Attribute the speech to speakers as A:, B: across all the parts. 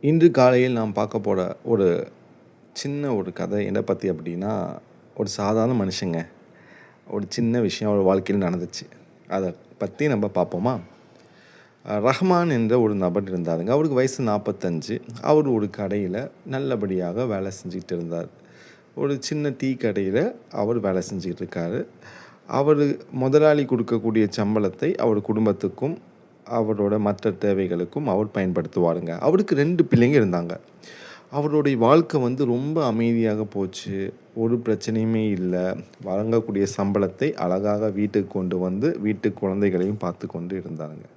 A: இன்று காலையில் நாம் பார்க்க போகிற ஒரு சின்ன ஒரு கதை எதை பற்றி அப்படின்னா, ஒரு சாதாரண மனுஷங்க ஒரு சின்ன விஷயம் அவர் வாழ்க்கையில் நடந்துச்சு. அதை பற்றி நம்ம பார்ப்போமா? ரஹ்மான் என்ற ஒரு நபர் இருந்தாருங்க. அவருக்கு வயசு 45. அவர் ஒரு கடையில் நல்லபடியாக வேலை செஞ்சுக்கிட்டு இருந்தார். ஒரு சின்ன டீ கடையில் அவர் வேலை செஞ்சுக்கிட்டு இருக்கார். அவர் முதலாளி கொடுக்கக்கூடிய சம்பளத்தை அவர் குடும்பத்துக்கும் அவரோட மற்ற தேவைகளுக்கும் அவர் பயன்படுத்துவாருங்க. அவருக்கு 2 பிள்ளைங்க இருந்தாங்க. அவருடைய வாழ்க்கை ரொம்ப அமைதியாக போச்சு. ஒரு பிரச்சனையுமே இல்லை. வழங்கக்கூடிய சம்பளத்தை அழகாக வீட்டுக்கு கொண்டு வந்து வீட்டு குழந்தைகளையும் பார்த்து கொண்டு இருந்தாருங்க.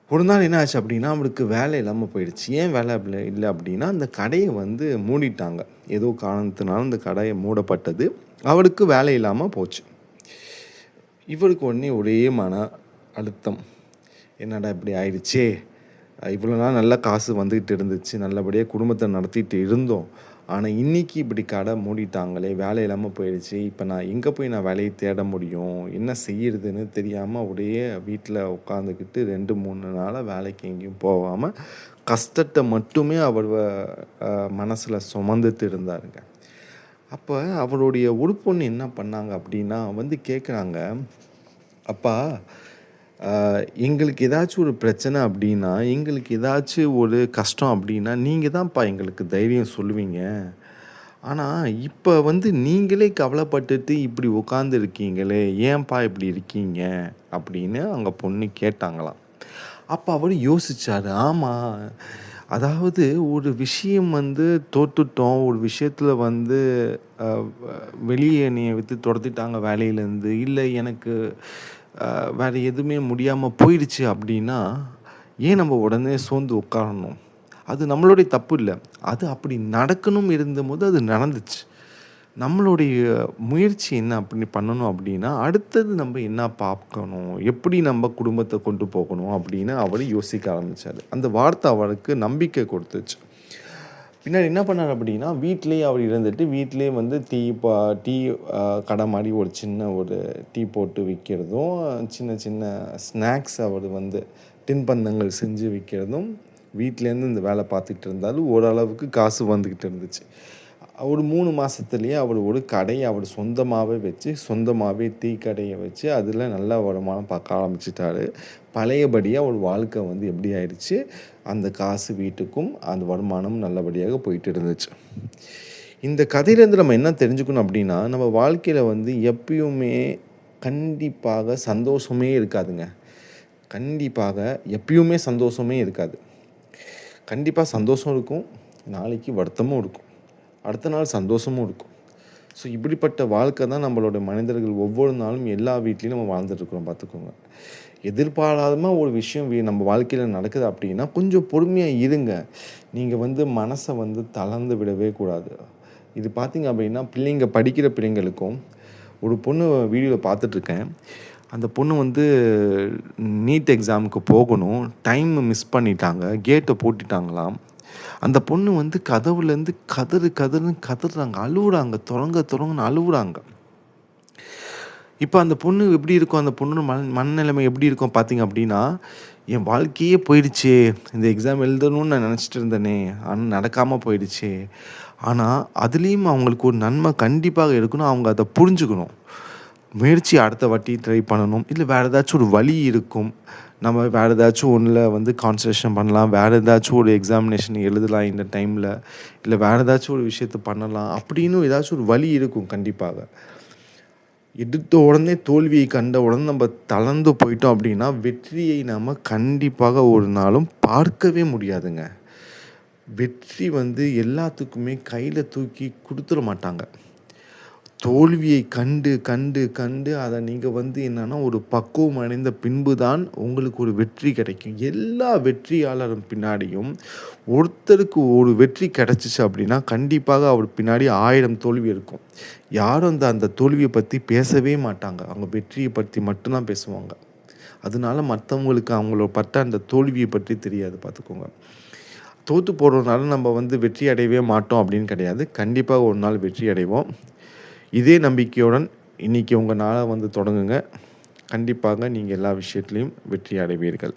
A: ஒரு நாள் என்ன ஆச்சு அப்படின்னா, அவருக்கு வேலை இல்லாமல் போயிடுச்சு. ஏன் வேலை இல்லை அப்படின்னா, அந்த கடையை மூடிட்டாங்க. ஏதோ காரணத்தினால அந்த கடையை மூடப்பட்டது. அவருக்கு வேலை இல்லாமல் போச்சு. இவருக்கு உடனே ஒரே மன அழுத்தம். என்னடா இப்படி ஆயிடுச்சே, இவ்வளோ நாள் நல்ல காசு வந்துக்கிட்டு இருந்துச்சு, நல்லபடியாக குடும்பத்தை நடத்திட்டு இருந்தோம். ஆனால் இன்றைக்கி இப்படி கடை மூடிட்டாங்களே, வேலை இல்லாமல் போயிடுச்சு. இப்போ நான் எங்கே போய் நான் வேலையை தேட முடியும், என்ன செய்யறதுன்னு தெரியாமல் ஒரே வீட்டில் உட்காந்துக்கிட்டு 2-3 நாளாக வேலைக்கு எங்கேயும் போகாமல் கஷ்டத்தை மட்டுமே அவர் மனசில் சுமந்துட்டு இருந்தாருங்க. அப்போ அவருடைய உறுப்பொண்ணு என்ன பண்ணாங்க அப்படின்னா கேட்குறாங்க, அப்பா எங்களுக்கு ஏதாச்சும் ஒரு பிரச்சனை அப்படின்னா, எங்களுக்கு ஏதாச்சும் ஒரு கஷ்டம் அப்படின்னா நீங்கள் தான்ப்பா எங்களுக்கு தைரியம் சொல்லுவீங்க. ஆனால் இப்போ நீங்களே கவலைப்பட்டுட்டு இப்படி உட்காந்துருக்கீங்களே, ஏன்ப்பா இப்படி இருக்கீங்க அப்படின்னு அவங்க பொண்ணு கேட்டாங்களாம். அப்போ அவர் யோசித்தார். ஆமாம், அதாவது ஒரு விஷயம் தோற்றுட்டோம், ஒரு விஷயத்தில் வெளியே என்னையை விட்டு துரத்திட்டாங்க வேலையிலேருந்து, இல்லை எனக்கு வேறு எதுவுமே முடியாமல் போயிடுச்சு அப்படின்னா, ஏன் நம்ம உடனே சோர்ந்து உட்காரணும்? அது நம்மளுடைய தப்பு இல்லை. அது அப்படி நடக்கணும் இருந்தபோது அது நடந்துச்சு. நம்மளுடைய முயற்சி என்ன அப்படி பண்ணணும் அப்படின்னா, அடுத்தது நம்ம என்ன பார்க்கணும், எப்படி நம்ம குடும்பத்தை கொண்டு போகணும் அப்படின்னு அவர் யோசிக்க ஆரம்பித்தார். அந்த வார்த்தை அவருக்கு நம்பிக்கை கொடுத்துச்சு. பின்னாடி என்ன பண்ணார் அப்படின்னா, வீட்டிலேயே அவர் இருந்துட்டு வீட்டிலே டீ கடை மாதிரி ஒரு சின்ன ஒரு டீ போட்டு விற்கிறதும், சின்ன சின்ன ஸ்நாக்ஸ் அவர் தின்பண்டங்கள் செஞ்சு விற்கிறதும் வீட்டிலேருந்து இந்த வேலை பார்த்துக்கிட்டு இருந்தாலும் ஓரளவுக்கு காசு வந்துக்கிட்டு இருந்துச்சு. ஒரு 3 மாதத்துலேயே அவர் ஒரு கடையை அவர் சொந்தமாகவே வச்சு, சொந்தமாகவே டீ கடையை வச்சு அதில் நல்ல வருமானம் பார்க்க ஆரம்பிச்சிட்டாரு. பழையபடியாக ஒரு வாழ்க்கை எப்படி ஆயிடுச்சு, அந்த காசு வீட்டுக்கும் அந்த வருமானம் நல்லபடியாக போயிட்டு இருந்துச்சு. இந்த கதையிலேருந்து நம்ம என்ன தெரிஞ்சுக்கணும் அப்படின்னா, நம்ம வாழ்க்கையில் எப்பயுமே கண்டிப்பாக சந்தோஷமே இருக்காதுங்க. கண்டிப்பாக எப்பயுமே சந்தோஷமே இருக்காது. கண்டிப்பாக சந்தோஷம் இருக்கும், நாளைக்கு வருத்தமும் இருக்கும், அடுத்த நாள் சந்தோஷமும் இருக்கும். ஸோ இப்படிப்பட்ட வாழ்க்கை தான் நம்மளோட மனிதர்கள் ஒவ்வொரு நாளும் எல்லா வீட்லேயும் நம்ம வாழ்ந்துட்டுருக்குறோம். பார்த்துக்கோங்க, எதிர்பாராதமாக ஒரு விஷயம் நம்ம வாழ்க்கையில் நடக்குது அப்படின்னா கொஞ்சம் பொறுமையாக இருங்க. நீங்கள் மனசை தளர்ந்து விடவே கூடாது. இது பார்த்திங்க அப்படின்னா படிக்கிற பிள்ளைங்களுக்கும், ஒரு பொண்ணு வீடியோவில் பார்த்துட்ருக்கேன். அந்த பொண்ணு நீட் எக்ஸாமுக்கு போகணும், டைம் மிஸ் பண்ணிட்டாங்க, கேட்டை போட்டுட்டாங்களாம். அந்த பொண்ணு கதவுலேருந்து கதறுன்னு கதறாங்க, அழுவுறாங்க, தொடங்கன்னு அழுவுறாங்க. இப்போ அந்த பொண்ணு எப்படி இருக்கும், அந்த பொண்ணு மனநிலைமை எப்படி இருக்கும் பார்த்திங்க அப்படின்னா, என் வாழ்க்கையே போயிடுச்சே, இந்த எக்ஸாம் எழுதணும்னு நான் நினச்சிட்டு இருந்தேனே, ஆனால் நடக்காமல் போயிடுச்சே. ஆனால் அதுலேயும் அவங்களுக்கு ஒரு நன்மை கண்டிப்பாக இருக்கணும், அவங்க அதை புரிஞ்சுக்கணும். முயற்சி அடுத்த வாட்டி ட்ரை பண்ணணும். இல்லை வேறு ஏதாச்சும் ஒரு வழி இருக்கும், நம்ம வேறு ஏதாச்சும் ஒன்றில் கான்சன்ட்ரேஷன் பண்ணலாம், வேறு ஏதாச்சும் ஒரு எக்ஸாமினேஷன் எழுதலாம் இந்த டைமில், இல்லை வேறு ஏதாச்சும் ஒரு விஷயத்தை பண்ணலாம் அப்படின்னு ஏதாச்சும் ஒரு வழி இருக்கும். கண்டிப்பாக எடுத்த உடனே தோல்வியை கண்ட உடனே நம்ம தளர்ந்து போயிட்டோம் அப்படின்னா வெற்றியை நம்ம கண்டிப்பாக ஒரு நாளும் பார்க்கவே முடியாதுங்க. வெற்றி எல்லாத்துக்குமே கையில் தூக்கி கொடுத்துட மாட்டாங்க. தோல்வியை கண்டு அதை நீங்கள் என்னன்னா ஒரு பக்குவம் அடைந்த பின்பு தான் உங்களுக்கு ஒரு வெற்றி கிடைக்கும். எல்லா வெற்றியாளரும் பின்னாடியும் ஒருத்தருக்கு ஒரு வெற்றி கிடச்சிச்சு அப்படின்னா கண்டிப்பாக அவர் பின்னாடி 1000 தோல்வி இருக்கும். யாரும் அந்த தோல்வியை பற்றி பேசவே மாட்டாங்க, அவங்க வெற்றியை பற்றி மட்டும்தான் பேசுவாங்க. அதனால மற்றவங்களுக்கு அவங்களோட பட்ட அந்த தோல்வியை பற்றி தெரியாது. பார்த்துக்கோங்க, தோற்று போடுறதுனால நம்ம வெற்றி அடையவே மாட்டோம் அப்படின்னு கிடையாது. கண்டிப்பாக ஒரு நாள் வெற்றி அடைவோம். இதே நம்பிக்கையுடன் இன்றைக்கி உங்கள் நாளை தொடங்குங்க. கண்டிப்பாக நீங்கள் எல்லா விஷயத்துலையும் வெற்றி அடைவீர்கள்.